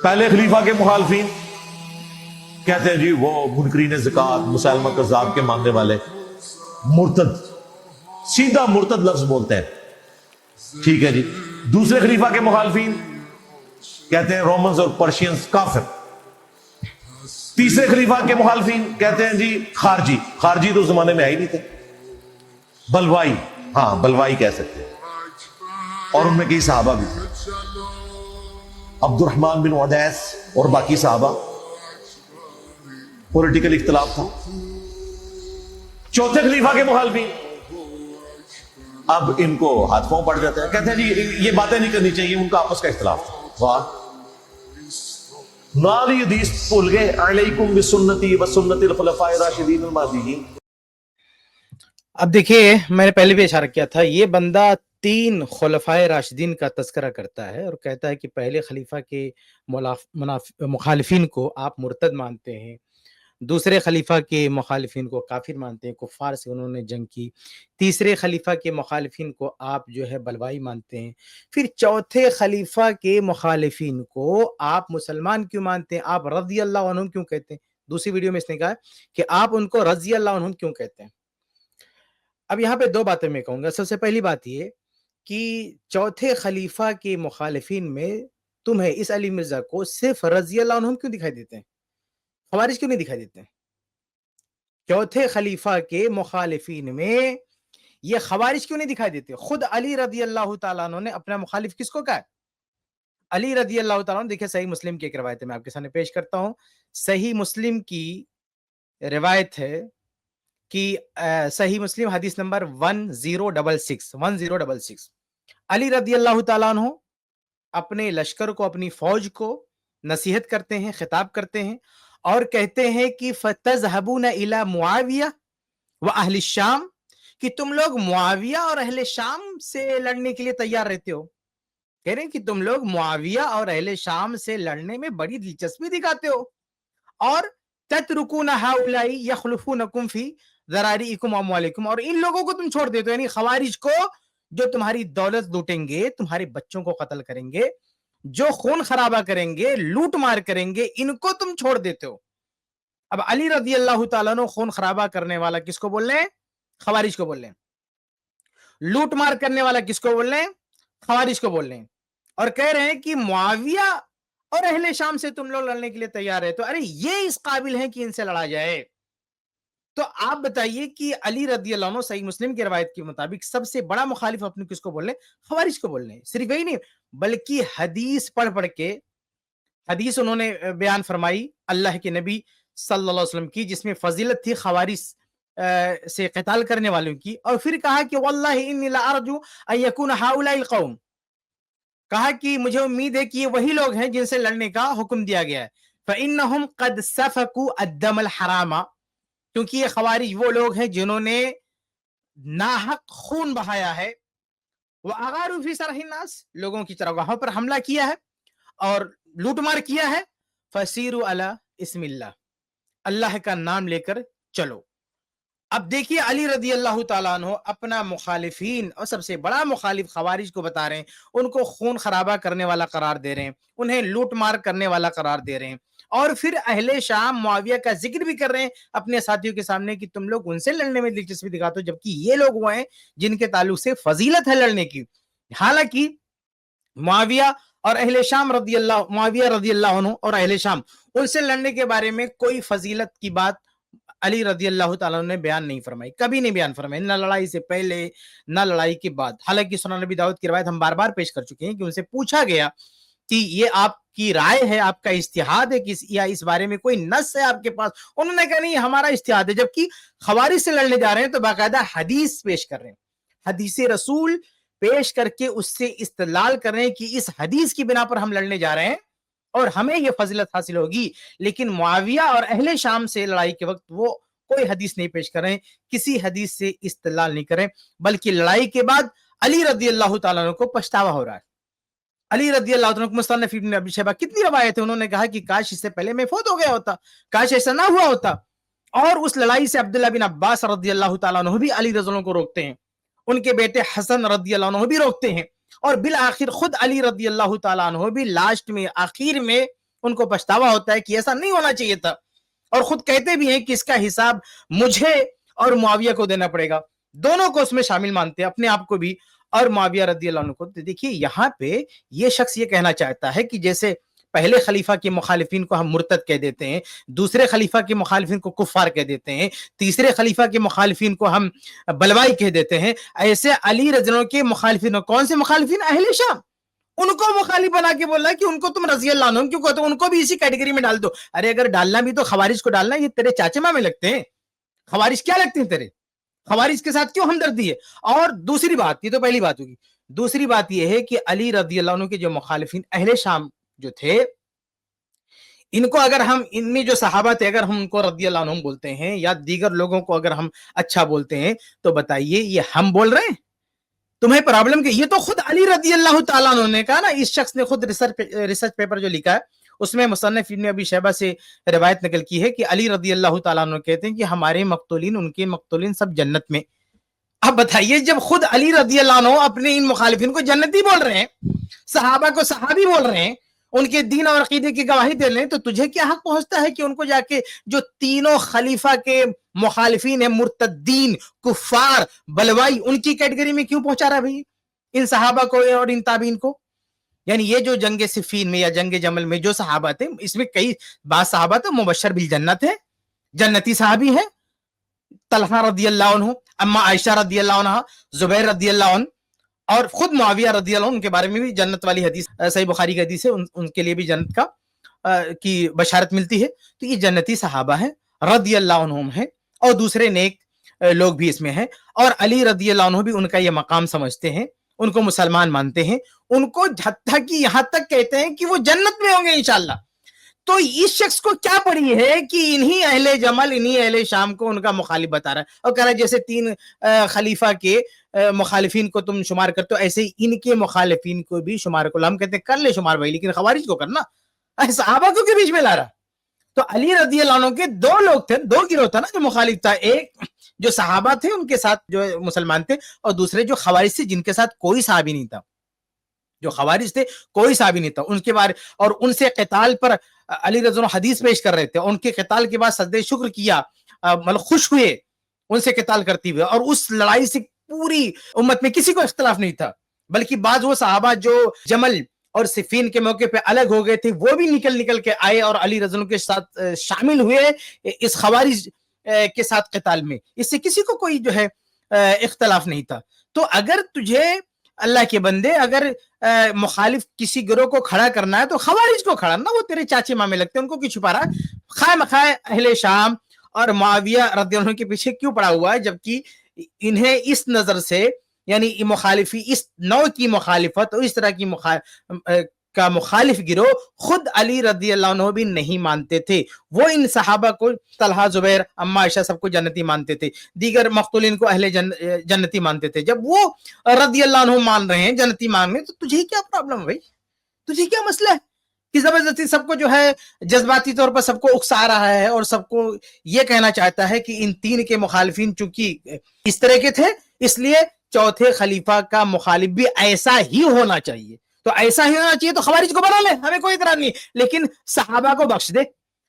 پہلے خلیفہ کے مخالفین کہتے ہیں جی وہ منکرین زکات، مسلمہ کذاب کے ماننے والے، مرتد، سیدھا مرتد لفظ بولتے ہیں، ٹھیک ہے جی۔ دوسرے خلیفہ کے مخالفین کہتے ہیں رومنز اور پرشینز کافر۔ تیسرے خلیفہ کے مخالفین کہتے ہیں جی خارجی، خارجی تو اس زمانے میں آئی نہیں تھے، بلوائی، ہاں بلوائی کہہ سکتے ہیں، اور ان میں کئی صحابہ بھی تھے، عبد الرحمن بن عدیس اور باقی صحابہ، پولیٹیکل اختلاف تھا۔ چوتھے خلیفہ کے مخالفین اب ان کو ہاتھ پاؤں پڑ جاتے ہیں، کہتے ہیں جی یہ باتیں نہیں کرنی چاہیے، ان کا آپس کا اختلاف تھا۔ واہ، نالی حدیث بھول گئے، علیکم بسنتی وسنت الخلفاء الراشدین المہدیین۔ اب دیکھیے، میں نے پہلے بھی اشارہ کیا تھا، یہ بندہ 3 خلفائے راشدین کا تذکرہ کرتا ہے اور کہتا ہے کہ پہلے خلیفہ کے مخالفین کو آپ مرتد مانتے ہیں، دوسرے خلیفہ کے مخالفین کو کافر مانتے ہیں، کفار سے انہوں نے جنگ کی، تیسرے خلیفہ کے مخالفین کو آپ جو ہے بلوائی مانتے ہیں، پھر چوتھے خلیفہ کے مخالفین کو آپ مسلمان کیوں مانتے ہیں، آپ رضی اللہ عنہم کیوں کہتے ہیں؟ دوسری ویڈیو میں اس نے کہا کہ آپ ان کو رضی اللہ عنہم کیوں کہتے ہیں۔ اب یہاں پہ 2 باتیں میں کہوں گا۔ سب سے پہلی بات یہ کہ چوتھے خلیفہ کے مخالفین میں تمہیں اس علی مرزا کو صرف رضی اللہ عنہم کیوں دکھائی دیتے ہیں، خوارج کیوں نہیں دکھائی دیتے ہیں؟ چوتھے خلیفہ کے مخالفین میں یہ خوارج کیوں نہیں دکھائی دیتے؟ خود علی رضی اللہ تعالیٰ عنہ نے اپنا مخالف کس کو کہا ہے؟ علی رضی اللہ تعالیٰ عنہ۔ دیکھیں صحیح مسلم کی ایک روایت میں آپ کے سامنے پیش کرتا ہوں، صحیح مسلم کی روایت ہے کہ صحیح مسلم حدیث نمبر 1066 علی رضی اللہ تعالیٰ عنہ اپنے لشکر کو، اپنی فوج کو نصیحت کرتے ہیں، خطاب کرتے ہیں اور کہتے ہیں کہ فَتَذْهَبُونَ إِلَى مُعَاوِيَةَ وَأَهْلِ الشَّامِ، کہ تم لوگ معاویہ اور اہل شام سے لڑنے کے لیے تیار رہتے ہو۔ کہہ رہے ہیں کہ تم لوگ معاویہ اور اہل شام سے لڑنے میں بڑی دلچسپی دکھاتے ہو، اور تَتْرُكُونَ هَؤُلَاءِ يَخْلُفُونَكُمْ فِي ذَرَارِئِكُمْ وَأَمْوَالِكُمْ، اور ان لوگوں کو تم چھوڑ دیتے ہو، یعنی خوارج کو، جو تمہاری دولت لوٹیں گے، تمہارے بچوں کو قتل کریں گے، جو خون خرابہ کریں گے، لوٹ مار کریں گے، ان کو تم چھوڑ دیتے ہو۔ اب علی رضی اللہ تعالیٰ عنہ خون خرابہ کرنے والا کس کو بول رہے ہیں؟ خوارج کو بول رہے ہیں۔ لوٹ مار کرنے والا کس کو بول رہے ہیں؟ خوارج کو بول رہے ہیں، اور کہہ رہے ہیں کہ معاویہ اور اہل شام سے تم لوگ لڑنے کے لیے تیار ہے، تو ارے یہ اس قابل ہیں کہ ان سے لڑا جائے۔ تو آپ بتائیے کہ علی رضی اللہ عنہ صحیح مسلم کی روایت کے مطابق سب سے بڑا مخالف اپنے کس کو بول رہے ہیں؟ خوارج کو بول رہے ہیں۔ صرف یہی نہیں بلکہ حدیث پڑھ پڑھ کے، حدیث انہوں نے بیان فرمائی اللہ کے نبی صلی اللہ علیہ وسلم کی، جس میں فضیلت تھی خوارج سے قتال کرنے والوں کی، اور پھر کہا کہ واللہ انی لارجو ان یکون ہؤلاء القوم، کہا کہ مجھے امید ہے کہ یہ وہی لوگ ہیں جن سے لڑنے کا حکم دیا گیا ہے، فانہم قد سفکوا الدم الحرام، کیونکہ یہ خوارج وہ لوگ ہیں جنہوں نے ناحق خون بہایا ہے، وَأَغَارُوا فِي سَرْحِ النَّاسِ، لوگوں کی چراگاہوں پر حملہ کیا ہے اور لوٹ مار کیا ہے، فَسِيرُوا عَلَى اسم اللہ، اللہ کا نام لے کر چلو۔ اب دیکھیے علی رضی اللہ تعالیٰ عنہ اپنا مخالفین اور سب سے بڑا مخالف خوارج کو بتا رہے ہیں، ان کو خون خرابہ کرنے والا قرار دے رہے ہیں، انہیں لوٹ مار کرنے والا قرار دے رہے ہیں، اور پھر اہل شام معاویہ کا ذکر بھی کر رہے ہیں اپنے ساتھیوں کے سامنے کہ تم لوگ ان سے لڑنے میں دلچسپی دکھاتے ہو، جبکہ یہ لوگ وہ ہیں جن کے تعلق سے فضیلت ہے لڑنے کی۔ حالانکہ معاویہ اور اہل شام رضی اللہ، معاویہ رضی اللہ عنہ اور اہل شام، ان سے لڑنے کے بارے میں کوئی فضیلت کی بات علی رضی اللہ تعالیٰ نے بیان نہیں فرمائی، کبھی نہیں بیان فرمائی، نہ لڑائی سے پہلے نہ لڑائی کے بعد۔ حالانکہ سنن نبی داؤد کی روایت ہم بار بار پیش کر چکے ہیں کہ ان سے پوچھا گیا کہ یہ آپ کی رائے ہے، آپ کا اجتہاد ہے یا اس بارے میں کوئی نص ہے آپ کے پاس؟ انہوں نے کہا نہیں، ہمارا اجتہاد ہے، جبکہ خوارج سے لڑنے جا رہے ہیں تو باقاعدہ حدیث پیش کر رہے ہیں، حدیث رسول پیش کر کے اس سے استدلال کر رہے ہیں کہ اس حدیث کی بنا پر ہم لڑنے جا رہے ہیں اور ہمیں یہ فضیلت حاصل ہوگی۔ لیکن معاویہ اور اہل شام سے لڑائی کے وقت وہ کوئی حدیث نہیں پیش کر رہے ہیں، کسی حدیث سے استدلال نہیں کریں، بلکہ لڑائی کے بعد علی رضی اللہ تعالیٰ عنہ کو پچھتاوا ہو رہا ہے۔ علی رضی اللہ تعالیٰ عنہ کو مصنف ابن ابی شیبہ کتنی روایت ہے، انہوں نے کہا کہ کاش اس سے پہلے میں فوت ہو گیا ہوتا، کاش ایسا نہ ہوا ہوتا۔ اور اس لڑائی سے عبداللہ بن عباس رضی اللہ تعالیٰ عنہ بھی علی رضی اللہ عنہ کو روکتے ہیں، ان کے بیٹے حسن رضی اللہ عنہ بھی روکتے ہیں، اور بالآخر خود علی رضی اللہ تعالیٰ عنہ بھی لاسٹ میں، آخر میں ان کو پچھتاوا ہوتا ہے کہ ایسا نہیں ہونا چاہیے تھا, اور خود کہتے بھی ہیں کہ اس کا حساب مجھے اور معاویہ کو دینا پڑے گا. دونوں کو اس میں شامل مانتے ہیں, اپنے آپ کو بھی اور معاویہ رضی اللہ عنہ کو. دیکھیے یہاں پہ یہ شخص یہ کہنا چاہتا ہے کہ جیسے پہلے خلیفہ کے مخالفین کو ہم مرتد کہہ دیتے ہیں, دوسرے خلیفہ کے مخالفین کو کفار کہہ دیتے ہیں, تیسرے خلیفہ کے مخالفین کو ہم بلوائی کہہ دیتے ہیں, ایسے علی رضی اللہ عنہ کے مخالفین, کون سے مخالفین؟ اہل شام, ان کو مخالف بنا کے بولا کہ ان کو تم رضی اللہ عنہ کیوں کہتے ہو, ان کو بھی اسی کیٹیگری میں ڈال دو. ارے اگر ڈالنا بھی تو خوارج کو ڈالنا, یہ تیرے چاچے ماں میں لگتے ہیں, خوارج کیا لگتے ہیں تیرے, خوارج کے ساتھ کیوں ہمدردی ہے؟ اور دوسری بات, یہ تو پہلی بات ہوگی, دوسری بات یہ ہے کہ علی رضی اللہ عنہ کے جو مخالفین اہل شام جو تھے, ان کو اگر ہم, ان میں جو صحابہ تھے, اگر ہم ان کو رضی اللہ عنہم بولتے ہیں یا دیگر لوگوں کو اگر ہم اچھا بولتے ہیں, تو بتائیے یہ ہم بول رہے ہیں؟ تمہیں پرابلم کہ یہ تو خود علی رضی اللہ تعالیٰ عنہ نے کہا نا. اس شخص نے خود ریسرچ پیپر جو لکھا ہے اس میں مصنف ابن ابی شیبہ سے روایت نقل کی ہے کہ علی رضی اللہ تعالیٰ عنہ کہتے ہیں کہ ہمارے مقتولین, ان کے مقتولین سب جنت میں. اب بتائیے جب خود علی رضی اللہ عنہ اپنے ان مخالفین کو جنتی بول رہے ہیں, صحابہ کو صحابی بول رہے ہیں, ان کے دین اور عقیدے کی گواہی دے رہے ہیں, تو تجھے کیا حق پہنچتا ہے کہ ان کو جا کے جو تینوں خلیفہ کے مخالفین ہیں, مرتدین, کفار, بلوائی, ان کی کیٹیگری میں کیوں پہنچا رہا ہے بھائی ان صحابہ کو اور ان تابعین کو؟ یعنی یہ جو جنگ صفین میں یا جنگ جمل میں جو صحابہ تھے, اس میں کئی بعض صحابہ تھے مبشر بالجنت ہے, جنتی صحابی ہیں, طلحہ رضی اللہ عنہ, اما عائشہ رضی اللہ عنہ, زبیر رضی اللہ عنہ, اور خود معاویہ رضی اللہ عنہ, ان کے بارے میں بھی جنت والی حدیث صحیح بخاری کی حدیث ہے, ان کے لیے بھی جنت کا کی بشارت ملتی ہے. تو یہ جنتی صحابہ ہیں رضی اللہ عنہم ہیں, اور دوسرے نیک لوگ بھی اس میں ہیں, اور علی رضی اللہ عنہ بھی ان کا یہ مقام سمجھتے ہیں, ان کو مسلمان مانتے ہیں, ان کو حتیٰ کہ یہاں تک کہتے ہیں کہ وہ جنت میں ہوں گے انشاءاللہ. تو اس شخص کو کیا پڑی ہے کہ انہی اہل جمل, انہی اہل شام کو ان کا مخالف بتا رہا ہے, اور کہہ رہا ہے جیسے تین خلیفہ کے مخالفین کو تم شمار کرتے ہو, ایسے ہی ان کے مخالفین کو بھی شمار کو. ہم کہتے ہیں کر لے شمار بھائی, لیکن خوارج کو کرنا, صحابہ کو کے بیچ میں لا رہا. تو علی رضی اللہ عنہ کے دو لوگ تھے, دو گروہ تھا نا جو مخالف تھا, ایک جو صحابہ تھے ان کے ساتھ جو مسلمان تھے, اور دوسرے جو خوارج تھے جن کے ساتھ کوئی صحابی نہیں تھا, جو خوارج تھے کوئی صحابی نہیں تھا ان کے بارے. اور ان سے قتال پر علی رضی اللہ عنہ حدیث پیش کر رہے تھے, ان کے قتال کے بعد سجدہ شکر کیا, مطلب خوش ہوئے ان سے قتال کرتے ہوئے, اور اس لڑائی سے پوری امت میں کسی کو اختلاف نہیں تھا. بلکہ بعض وہ صحابہ جو جمل اور صفین کے موقع پہ الگ ہو گئے تھے, وہ بھی نکل کے آئے اور علی رضی اللہ عنہ کے ساتھ شامل ہوئے اس خوارج کے ساتھ قتال میں. اس سے کسی کو کوئی جو ہے اختلاف نہیں تھا. تو اگر تجھے اللہ کے بندے اگر مخالف کسی گروہ کو کھڑا کرنا ہے تو خوارج کو کھڑا نہ, وہ تیرے چاچے ماں میں لگتے ہیں, ان کو کیوں چھپا رہا ہے؟ خواہ مخواہ اہل شام اور معاویہ رضی اللہ عنہ کے پیچھے کیوں پڑا ہوا ہے, جبکہ انہیں اس نظر سے, یعنی مخالفی اس نوع کی مخالفت اور اس طرح کی کا مخالف گروہ خود علی رضی اللہ عنہ بھی نہیں مانتے تھے. وہ ان صحابہ کو, طلحہ, زبیر, اما عائشہ, سب کو جنتی مانتے تھے, دیگر مقتولین کو اہل جنتی مانتے تھے. جب وہ رضی اللہ عنہ مان رہے ہیں, جنتی مان رہے ہیں, تو تجھے کیا پرابلم ہے بھائی؟ تجھے کیا مسئلہ ہے کہ زبردستی سب کو جو ہے جذباتی طور پر سب کو اکسا رہا ہے, اور سب کو یہ کہنا چاہتا ہے کہ ان تین کے مخالفین چونکہ اس طرح کے تھے, اس لیے چوتھے خلیفہ کا مخالف بھی ایسا ہی ہونا چاہیے. تو ایسا ہی ہونا چاہیے تو خوارج کو بنا لے, ہمیں کوئی اعتراض نہیں, لیکن صحابہ کو بخش دے.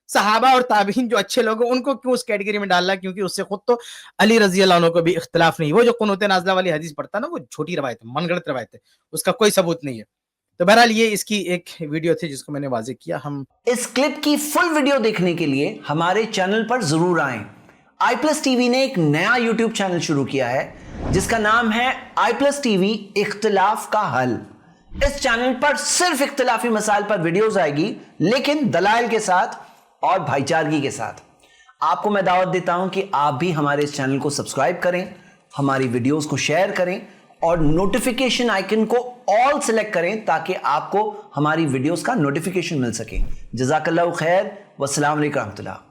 صحابہ اور تابعین جو اچھے لوگ ہیں ان کو کیوں اس کیٹیگری میں ڈالنا؟ کیونکہ اس سے خود تو علی رضی اللہ عنہ کو بھی اختلاف نہیں. وہ جو قنوت نازلہ والی حدیث پڑھتا نا, وہ چھوٹی روایت ہے, من گڑت روایت ہے, اس کا کوئی ثبوت نہیں ہے. تو بہرحال یہ اس کی ایک ویڈیو تھی جس کو میں نے واضح کیا. ہم اس کلپ کی فل ویڈیو دیکھنے کے لیے ہمارے چینل پر ضرور آئیں. آئی پلس ٹی وی نے ایک نیا یوٹیوب چینل شروع کیا ہے جس کا نام ہے آئی پلس ٹی وی اختلاف کا حل. اس چینل پر صرف اختلافی مسائل پر ویڈیوز آئے گی, لیکن دلائل کے ساتھ اور بھائی چارگی کے ساتھ. آپ کو میں دعوت دیتا ہوں کہ آپ بھی ہمارے اس چینل کو سبسکرائب کریں, ہماری ویڈیوز کو شیئر کریں, اور نوٹیفیکیشن آئیکن کو آل سلیکٹ کریں تاکہ آپ کو ہماری ویڈیوز کا نوٹیفیکیشن مل سکے. جزاک اللہ خیر, والسلام علیکم ورحمۃ اللہ.